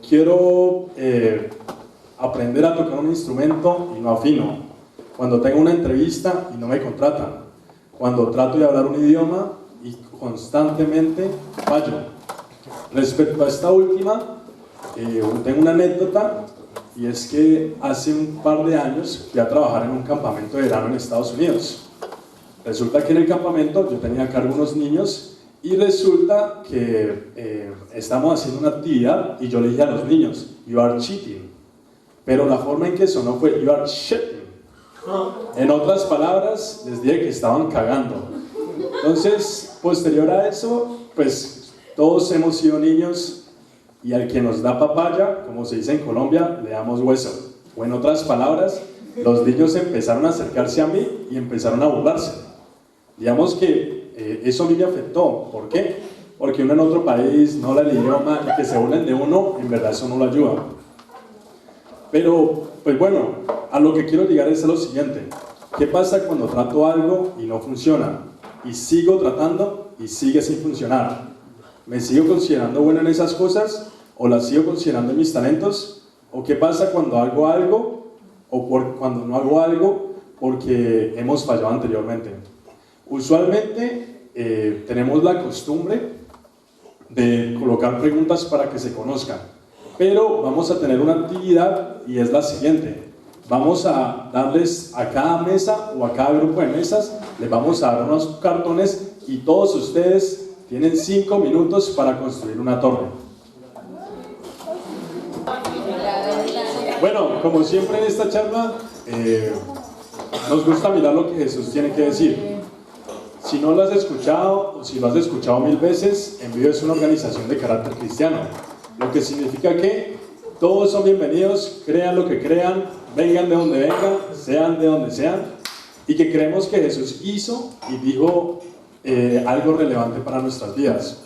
Quiero aprender a tocar un instrumento y no afino. Cuando tengo una entrevista y no me contratan. Cuando trato de hablar un idioma y constantemente fallo. Respecto a esta última, tengo una anécdota, y es que hace un par de años fui a trabajar en un campamento de verano en Estados Unidos. Resulta que en el campamento yo tenía a cargo unos niños, y resulta que estamos haciendo una actividad y yo le dije a los niños, "You are cheating", pero la forma en que sonó fue "You are shitting". En otras palabras, les dije que estaban cagando. Entonces, posterior a eso, pues todos hemos sido niños, y al que nos da papaya, como se dice en Colombia, le damos hueso. O en otras palabras, los niños empezaron a acercarse a mí y empezaron a burlarse. Digamos que eso a mí me afectó. ¿Por qué? Porque uno en otro país no habla el idioma, y que se burlen de uno, en verdad eso no lo ayuda. Pero, pues bueno, a lo que quiero llegar es a lo siguiente. ¿Qué pasa cuando trato algo y no funciona? Y sigo tratando y sigue sin funcionar. ¿Me sigo considerando bueno en esas cosas? ¿O las sigo considerando mis talentos? ¿O qué pasa cuando hago algo o cuando no hago algo porque hemos fallado anteriormente? Usualmente tenemos la costumbre de colocar preguntas para que se conozcan, pero vamos a tener una actividad, y es la siguiente. Vamos a darles a cada mesa o a cada grupo de mesas, les vamos a dar unos cartones, y todos ustedes tienen 5 minutos para construir una torre. Bueno, como siempre en esta charla, nos gusta mirar lo que Jesús tiene que decir. Si no lo has escuchado, o si lo has escuchado 1000 veces, Envío es una organización de carácter cristiano, lo que significa que todos son bienvenidos, crean lo que crean, vengan de donde vengan, sean de donde sean, y que creemos que Jesús hizo y dijo algo relevante para nuestras vidas.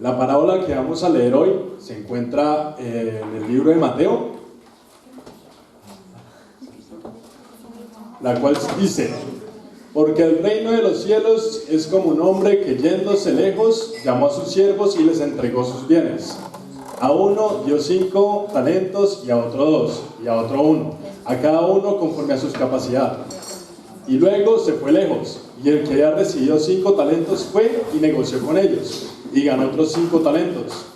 La parábola que vamos a leer hoy se encuentra en el libro de Mateo, la cual dice: porque el reino de los cielos es como un hombre que, yéndose lejos, llamó a sus siervos y les entregó sus bienes. A uno dio 5 talentos, y a otro 2, y a otro 1, a cada uno conforme a sus capacidades. Y luego se fue lejos, y el que había recibido 5 talentos fue y negoció con ellos, y ganó otros 5 talentos.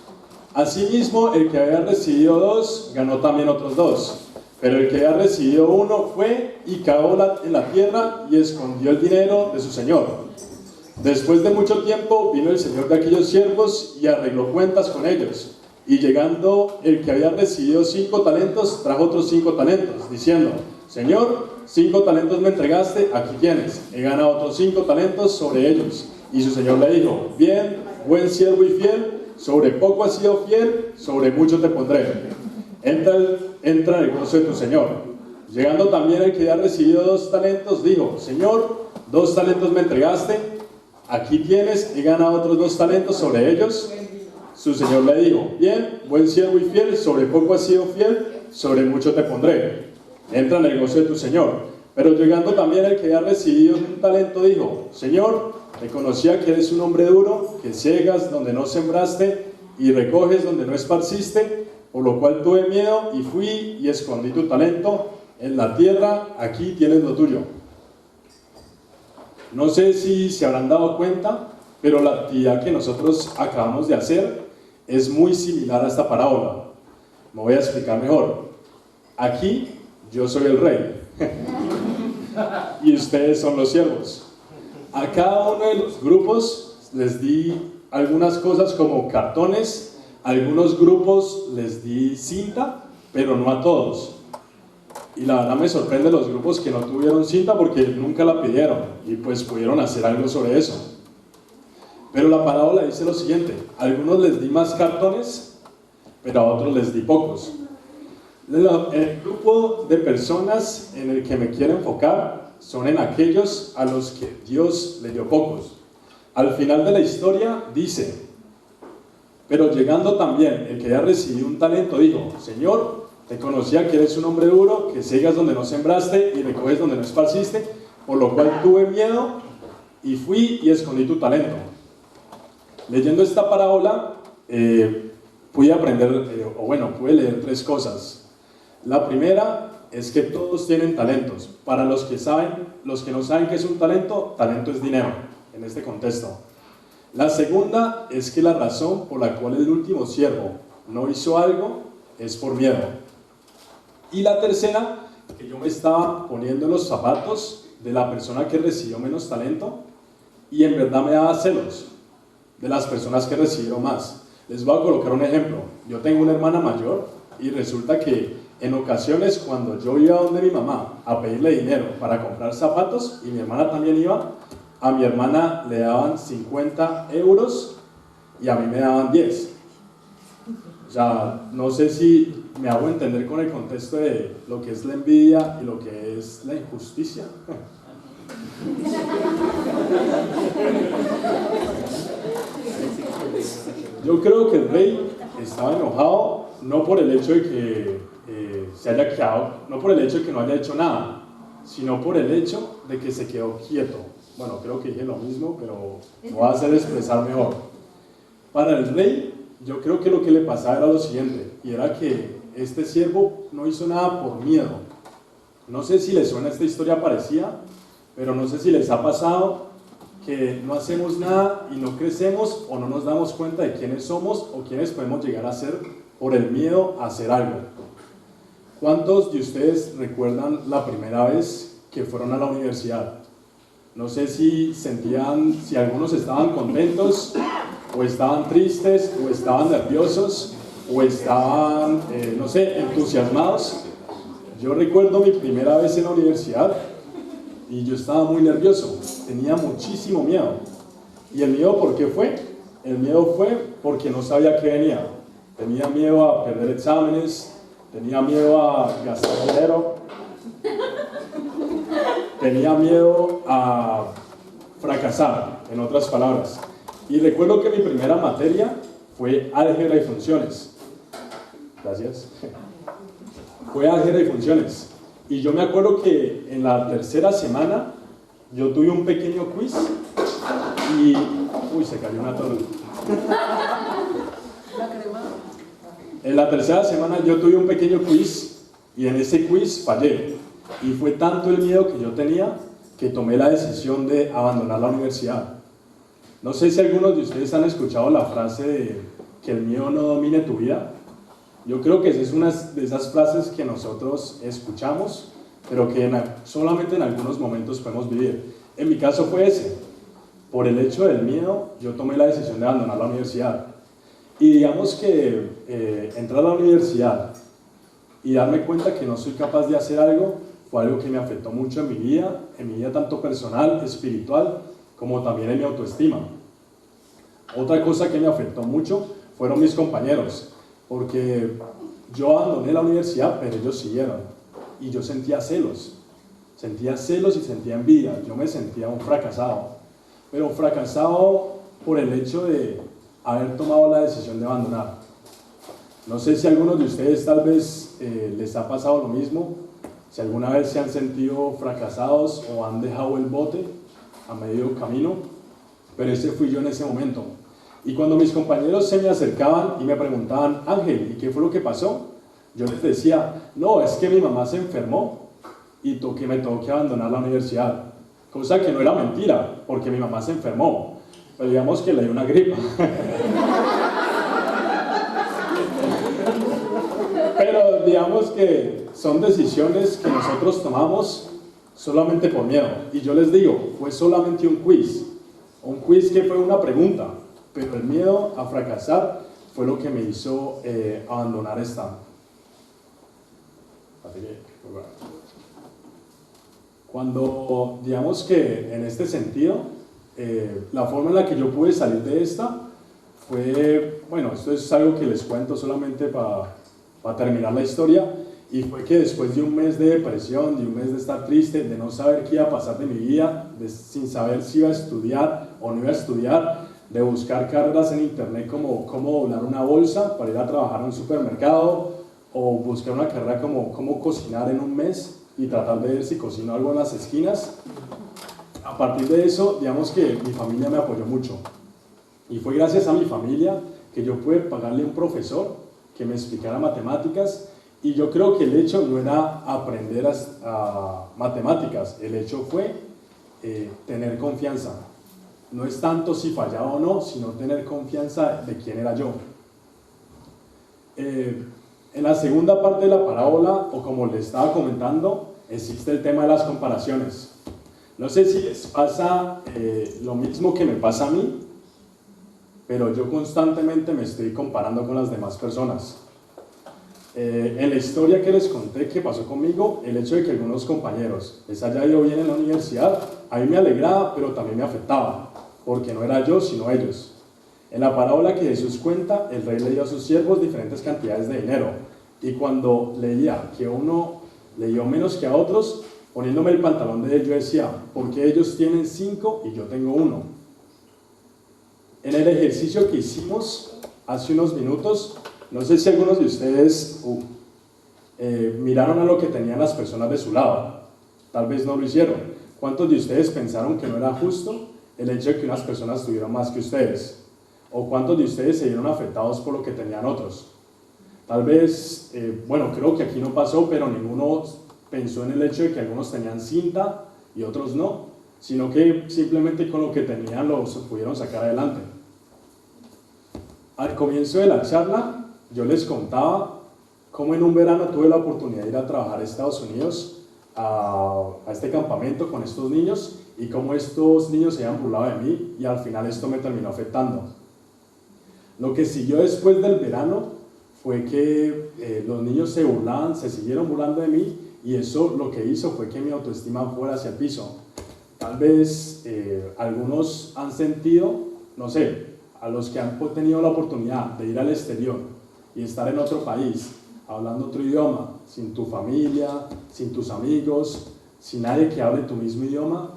Asimismo, el que había recibido 2, ganó también otros 2. Pero el que había recibido 1 fue y cavó en la tierra y escondió el dinero de su señor. Después de mucho tiempo vino el señor de aquellos siervos y arregló cuentas con ellos. Y llegando el que había recibido 5 talentos, trajo otros 5 talentos, diciendo: Señor, 5 talentos me entregaste, aquí tienes, he ganado otros 5 talentos sobre ellos. Y su señor le dijo: bien, buen siervo y fiel, sobre poco has sido fiel, sobre mucho te pondré. Entra en el gozo de tu señor. Llegando también el que había recibido 2 talentos, dijo: Señor, 2 talentos me entregaste, aquí tienes, he ganado otros 2 talentos sobre ellos. Su señor le dijo: bien, buen siervo y fiel, sobre poco has sido fiel, sobre mucho te pondré. Entra en el gozo de tu señor. Pero llegando también el que había recibido 1 talento, dijo: Señor, reconocía que eres un hombre duro, que ciegas donde no sembraste y recoges donde no esparciste, por lo cual tuve miedo y fui y escondí tu talento en la tierra, aquí tienes lo tuyo. No sé si se habrán dado cuenta, pero la actividad que nosotros acabamos de hacer es muy similar a esta parábola. Me voy a explicar mejor. Aquí yo soy el rey y ustedes son los siervos. A cada uno de los grupos les di algunas cosas como cartones. A algunos grupos les di cinta, pero no a todos. Y la verdad me sorprende los grupos que no tuvieron cinta, porque nunca la pidieron y pues pudieron hacer algo sobre eso. Pero la parábola dice lo siguiente: a algunos les di más cartones, pero a otros les di pocos. El grupo de personas en el que me quiero enfocar son en aquellos a los que Dios le dio pocos. Al final de la historia dice: pero llegando también el que había recibido 1 talento, dijo: Señor, te conocía que eres un hombre duro, que ciegas donde no sembraste y recoges donde no esparciste, por lo cual tuve miedo y fui y escondí tu talento. Leyendo esta parábola, pude aprender, pude leer tres cosas. La primera es que todos tienen talentos. Para los que no saben qué es un talento, talento es dinero, en este contexto. La segunda es que la razón por la cual el último siervo no hizo algo es por miedo. Y la tercera, que yo me estaba poniendo en los zapatos de la persona que recibió menos talento y en verdad me daba celos de las personas que recibieron más. Les voy a colocar un ejemplo. Yo tengo una hermana mayor y resulta que en ocasiones cuando yo iba donde mi mamá a pedirle dinero para comprar zapatos y mi hermana también iba, a mi hermana le daban 50 euros y a mí me daban 10. O sea, no sé si me hago entender con el contexto de lo que es la envidia y lo que es la injusticia. Yo creo que el rey estaba enojado no por el hecho de que se haya quedado, no por el hecho de que no haya hecho nada, sino por el hecho de que se quedó quieto. Bueno, creo que dije lo mismo, pero lo voy a hacer expresar mejor. Para el rey, yo creo que lo que le pasaba era lo siguiente, y era que este siervo no hizo nada por miedo. No sé si les suena esta historia parecida, pero no sé si les ha pasado que no hacemos nada y no crecemos o no nos damos cuenta de quiénes somos o quiénes podemos llegar a ser por el miedo a hacer algo. ¿Cuántos de ustedes recuerdan la primera vez que fueron a la universidad? No sé si algunos estaban contentos, o estaban tristes, o estaban nerviosos, o estaban, entusiasmados. Yo recuerdo mi primera vez en la universidad y yo estaba muy nervioso, tenía muchísimo miedo. ¿Y el miedo por qué fue? El miedo fue porque no sabía qué venía. Tenía miedo a perder exámenes, tenía miedo a gastar dinero, tenía miedo a fracasar, en otras palabras. Y recuerdo que mi primera materia fue álgebra y funciones. Gracias. Fue álgebra y funciones. Y yo me acuerdo que en la tercera semana yo tuve un pequeño quiz y... Uy, se cayó una torre. En la tercera semana yo tuve un pequeño quiz y en ese quiz fallé. Y fue tanto el miedo que yo tenía que tomé la decisión de abandonar la universidad. No sé si algunos de ustedes han escuchado la frase de que el miedo no domine tu vida. Yo creo que esa es una de esas frases que nosotros escuchamos, pero que solamente en algunos momentos podemos vivir. En mi caso fue ese. Por el hecho del miedo, yo tomé la decisión de abandonar la universidad. Y digamos que entrar a la universidad y darme cuenta que no soy capaz de hacer algo, fue algo que me afectó mucho en mi vida tanto personal, espiritual, como también en mi autoestima. Otra cosa que me afectó mucho fueron mis compañeros, porque yo abandoné la universidad, pero ellos siguieron, y yo sentía celos y sentía envidia. Yo me sentía un fracasado, pero fracasado por el hecho de haber tomado la decisión de abandonar. No sé si a algunos de ustedes tal vez les ha pasado lo mismo, si alguna vez se han sentido fracasados o han dejado el bote a medio camino, pero ese fui yo en ese momento. Y cuando mis compañeros se me acercaban y me preguntaban, Ángel, ¿y qué fue lo que pasó? Yo les decía, no, es que mi mamá se enfermó y que me tuvo que abandonar la universidad. Cosa que no era mentira, porque mi mamá se enfermó, pero digamos que le dio una gripa. Pero digamos que son decisiones que nosotros tomamos solamente por miedo. Y yo les digo, fue solamente un quiz que fue una pregunta, pero el miedo a fracasar fue lo que me hizo abandonar esta. Cuando, digamos que en este sentido, la forma en la que yo pude salir de esta fue, esto es algo que les cuento solamente para terminar la historia, y fue que después de un mes de depresión, de un mes de estar triste, de no saber qué iba a pasar de mi vida, sin saber si iba a estudiar o no iba a estudiar, de buscar carreras en internet como cómo doblar una bolsa para ir a trabajar en un supermercado, o buscar una carrera como cómo cocinar en un mes y tratar de ver si cocino algo en las esquinas. A partir de eso, digamos que mi familia me apoyó mucho, y fue gracias a mi familia que yo pude pagarle a un profesor que me explicara matemáticas, y yo creo que el hecho no era aprender a matemáticas, el hecho fue tener confianza. No es tanto si fallaba o no, sino tener confianza de quién era yo. En la segunda parte de la parábola, o como les estaba comentando, existe el tema de las comparaciones. No sé si les pasa lo mismo que me pasa a mí, pero yo constantemente me estoy comparando con las demás personas. En la historia que les conté que pasó conmigo, el hecho de que algunos compañeros les haya ido bien en la universidad, a mí me alegraba, pero también me afectaba, porque no era yo, sino ellos. En la parábola que Jesús cuenta, el rey le dio a sus siervos diferentes cantidades de dinero, y cuando leía que uno le dio menos que a otros, poniéndome el pantalón de él, yo decía, ¿por qué ellos tienen 5 y yo tengo 1? En el ejercicio que hicimos hace unos minutos, no sé si algunos de ustedes miraron a lo que tenían las personas de su lado, tal vez no lo hicieron. ¿Cuántos de ustedes pensaron que no era justo el hecho de que unas personas tuvieran más que ustedes? ¿O cuántos de ustedes se vieron afectados por lo que tenían otros? Tal vez, bueno, creo que aquí no pasó, pero ninguno pensó en el hecho de que algunos tenían cinta y otros no, sino que simplemente con lo que tenían los pudieron sacar adelante. Al comienzo de la charla, yo les contaba cómo en un verano tuve la oportunidad de ir a trabajar a Estados Unidos a este campamento con estos niños, y cómo estos niños se habían burlado de mí, y al final esto me terminó afectando. Lo que siguió después del verano fue que los niños se burlaban, se siguieron burlando de mí, y eso lo que hizo fue que mi autoestima fuera hacia el piso. Tal vez algunos han sentido, no sé, a los que han tenido la oportunidad de ir al exterior y estar en otro país, hablando otro idioma, sin tu familia, sin tus amigos, sin nadie que hable tu mismo idioma,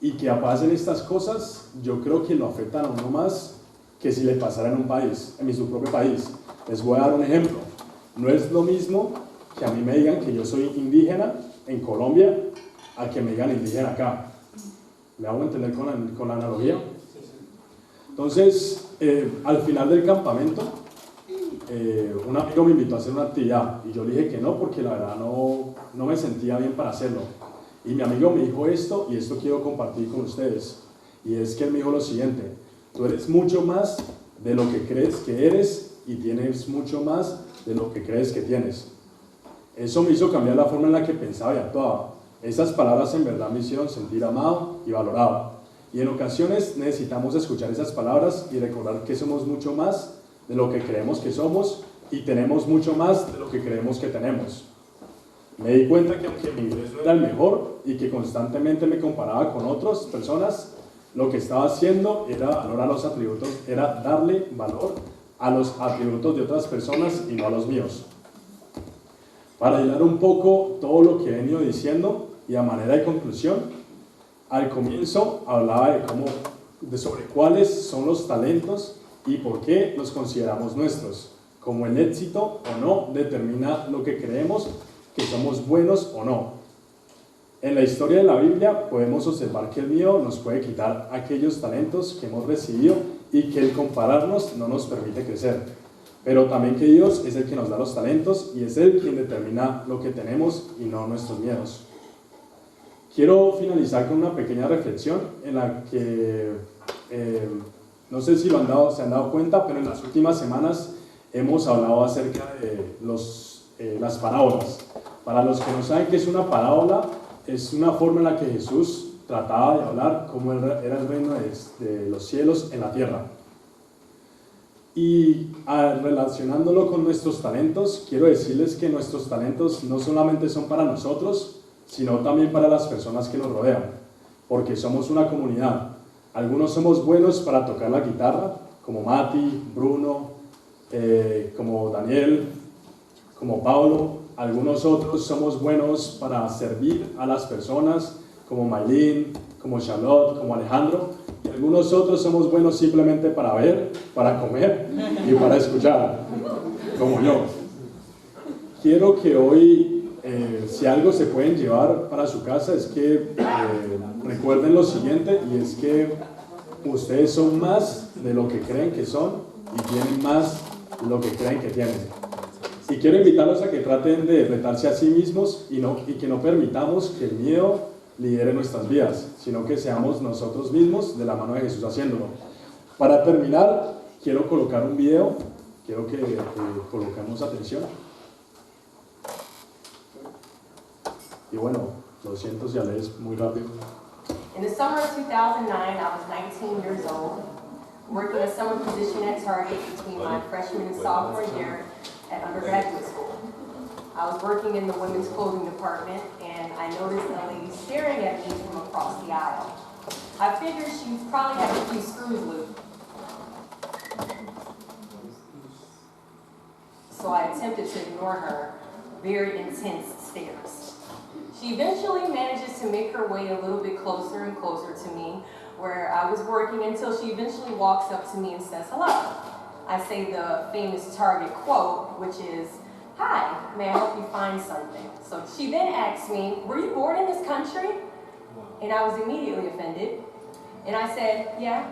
y que pasen estas cosas, yo creo que lo afectan a uno más que si le pasara en un país, en su propio país. Les voy a dar un ejemplo. No es lo mismo que a mí me digan que yo soy indígena en Colombia a que me digan indígena acá. ¿Me hago entender con la analogía? Entonces, al final del campamento, un amigo me invitó a hacer una actividad y yo le dije que no, porque la verdad no me sentía bien para hacerlo. Y mi amigo me dijo esto, y esto quiero compartir con ustedes, y es que él me dijo lo siguiente: tú eres mucho más de lo que crees que eres, y tienes mucho más de lo que crees que tienes. Eso me hizo cambiar la forma en la que pensaba y actuaba. Esas palabras en verdad me hicieron sentir amado y valorado. Y en ocasiones necesitamos escuchar esas palabras y recordar que somos mucho más de lo que creemos que somos, y tenemos mucho más de lo que creemos que tenemos. Me di cuenta que aunque mi inglés no era el mejor y que constantemente me comparaba con otras personas, lo que estaba haciendo era valorar los atributos, era darle valor a los atributos de otras personas y no a los míos. Para hilar un poco todo lo que he venido diciendo, y a manera de conclusión, al comienzo hablaba sobre cuáles son los talentos y por qué los consideramos nuestros. Como el éxito o no determina lo que creemos que somos buenos o no. En la historia de la Biblia podemos observar que el miedo nos puede quitar aquellos talentos que hemos recibido, y que el compararnos no nos permite crecer. Pero también que Dios es el que nos da los talentos, y es Él quien determina lo que tenemos y no nuestros miedos. Quiero finalizar con una pequeña reflexión en la que, no sé si se han dado cuenta, pero en las últimas semanas hemos hablado acerca de las parábolas. Para los que no saben qué es una parábola, es una forma en la que Jesús trataba de hablar cómo era el reino de los cielos en la tierra. Y relacionándolo con nuestros talentos, quiero decirles que nuestros talentos no solamente son para nosotros, sino también para las personas que nos rodean, porque somos una comunidad. Algunos somos buenos para tocar la guitarra, como Mati, Bruno, como Daniel, como Pablo. Algunos otros somos buenos para servir a las personas, como Maylin, como Charlotte, como Alejandro. Y algunos otros somos buenos simplemente para ver, para comer y para escuchar, como yo. Quiero que hoy, si algo se pueden llevar para su casa, es que recuerden lo siguiente, y es que Ustedes son más de lo que creen que son y tienen más de lo que creen que tienen. Y quiero invitarlos a que traten de retarse a sí mismos y que no permitamos que el miedo lidere nuestras vidas, sino que seamos nosotros mismos de la mano de Jesús haciéndolo. Para terminar, quiero colocar un video, quiero que coloquemos atención. Y bueno, lo siento si lees muy rápido. In the summer of 2009, I was 19 years old, working a summer position at Target between my freshman and sophomore year at undergraduate school. I was working in the women's clothing department, and I noticed a lady staring at me from across the aisle. I figured she probably had a few screws loose, so I attempted to ignore her very intense stares. She eventually manages to make her way a little bit closer and closer to me where I was working until she eventually walks up to me and says hello. I say the famous Target quote, which is, "Hi, may I help you find something?" So she then asks me, "Were you born in this country?" And I was immediately offended. And I said, "Yeah,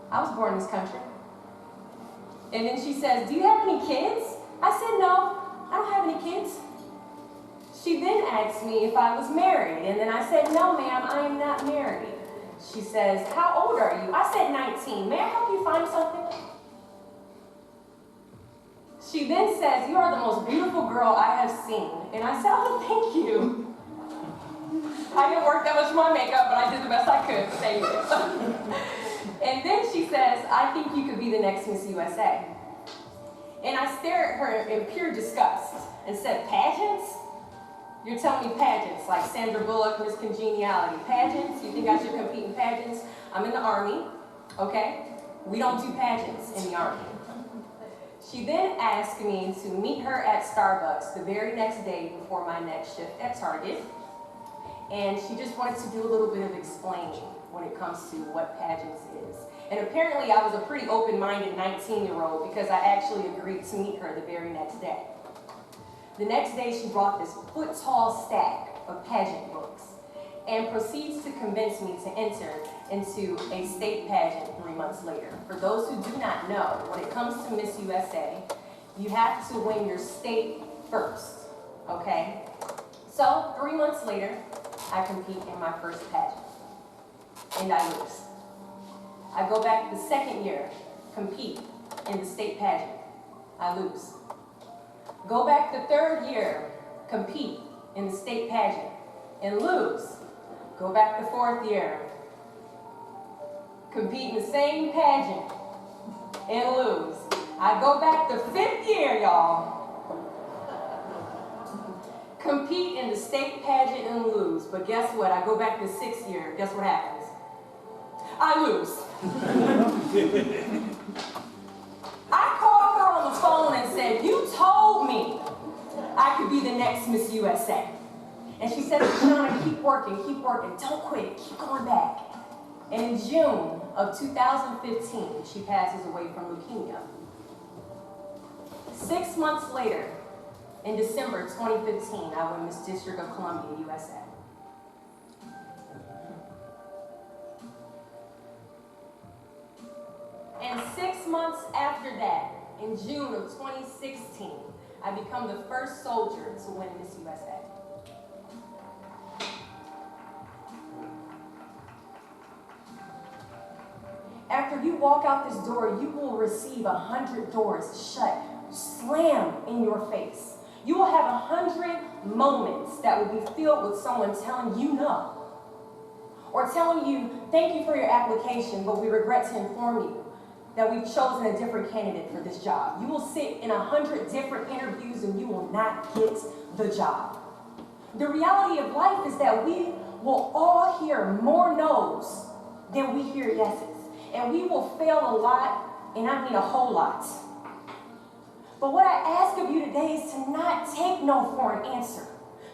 I was born in this country." And then she says, "Do you have any kids?" I said, "No, I don't have any kids." She then asked me if I was married, and then I said, "No, ma'am, I am not married." She says, "How old are you?" I said, 19. "May I help you find something?" She then says, "You are the most beautiful girl I have seen." And I said, "Oh, thank you." I didn't work that much on my makeup, but I did the best I could. Thank you. And then she says, "I think you could be the next Miss USA." And I stared at her in pure disgust and said, "Pageants? You're telling me pageants, like Sandra Bullock, Miss Congeniality. Pageants? You think I should compete in pageants? I'm in the Army, okay? We don't do pageants in the Army." She then asked me to meet her at Starbucks the very next day before my next shift at Target. And she just wanted to do a little bit of explaining when it comes to what pageants is. And apparently I was a pretty open-minded 19-year-old because I actually agreed to meet her the very next day. The next day, she brought this foot-tall stack of pageant books and proceeds to convince me to enter into a state pageant 3 months later. For those who do not know, when it comes to Miss USA, you have to win your state first, okay? So 3 months later, I compete in my first pageant, and I lose. I go back the second year, compete in the state pageant, I lose. Go back the third year, compete in the state pageant, and lose. Go back the fourth year, compete in the same pageant, and lose. I go back the fifth year, y'all, compete in the state pageant and lose. But guess what? I go back the sixth year, guess what happens? I lose. I called her on the phone and said, "You told me I could be the next Miss USA." And she said, "Shauna, keep working, don't quit, keep going back." And in June of 2015, she passes away from leukemia. 6 months later, in December 2015, I win Miss District of Columbia, USA. And 6 months after that, in June of 2016, I become the first soldier to win Miss USA. After you walk out this door, you will receive 100 doors shut, slam in your face. You will have 100 moments that will be filled with someone telling you no, or telling you, "Thank you for your application, but we regret to inform you that we've chosen a different candidate for this job." You will sit in 100 different interviews and you will not get the job. The reality of life is that we will all hear more no's than we hear yeses. And we will fail a lot, and I mean a whole lot. But what I ask of you today is to not take no for an answer.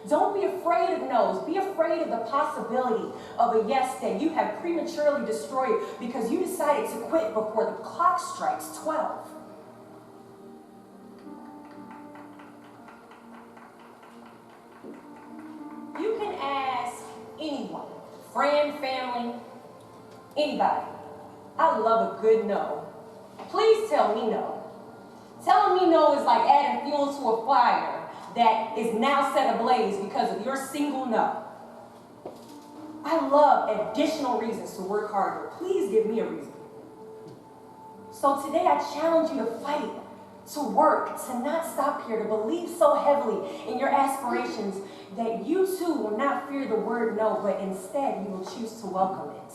Don't be afraid of no's. Be afraid of the possibility of a yes that you have prematurely destroyed because you decided to quit before the clock strikes 12. You can ask anyone, friend, family, anybody. I love a good no. Please tell me no. Telling me no is like adding fuel to a fire that is now set ablaze because of your single no. I love additional reasons to work harder. Please give me a reason. So today I challenge you to fight, to work, to not stop here, to believe so heavily in your aspirations that you too will not fear the word no, but instead you will choose to welcome it.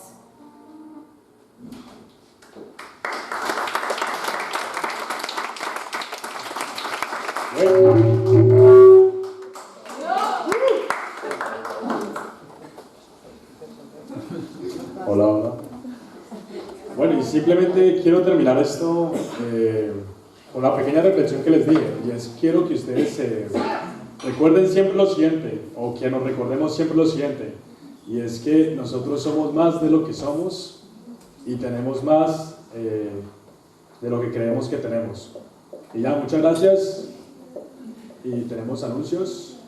Hola, hola. Bueno, y simplemente quiero terminar esto con una pequeña reflexión que les dije, y es quiero que ustedes recuerden siempre lo siguiente, o que nos recordemos siempre lo siguiente, y es que nosotros somos más de lo que somos y tenemos más de lo que creemos que tenemos. Y ya, muchas gracias, y tenemos anuncios.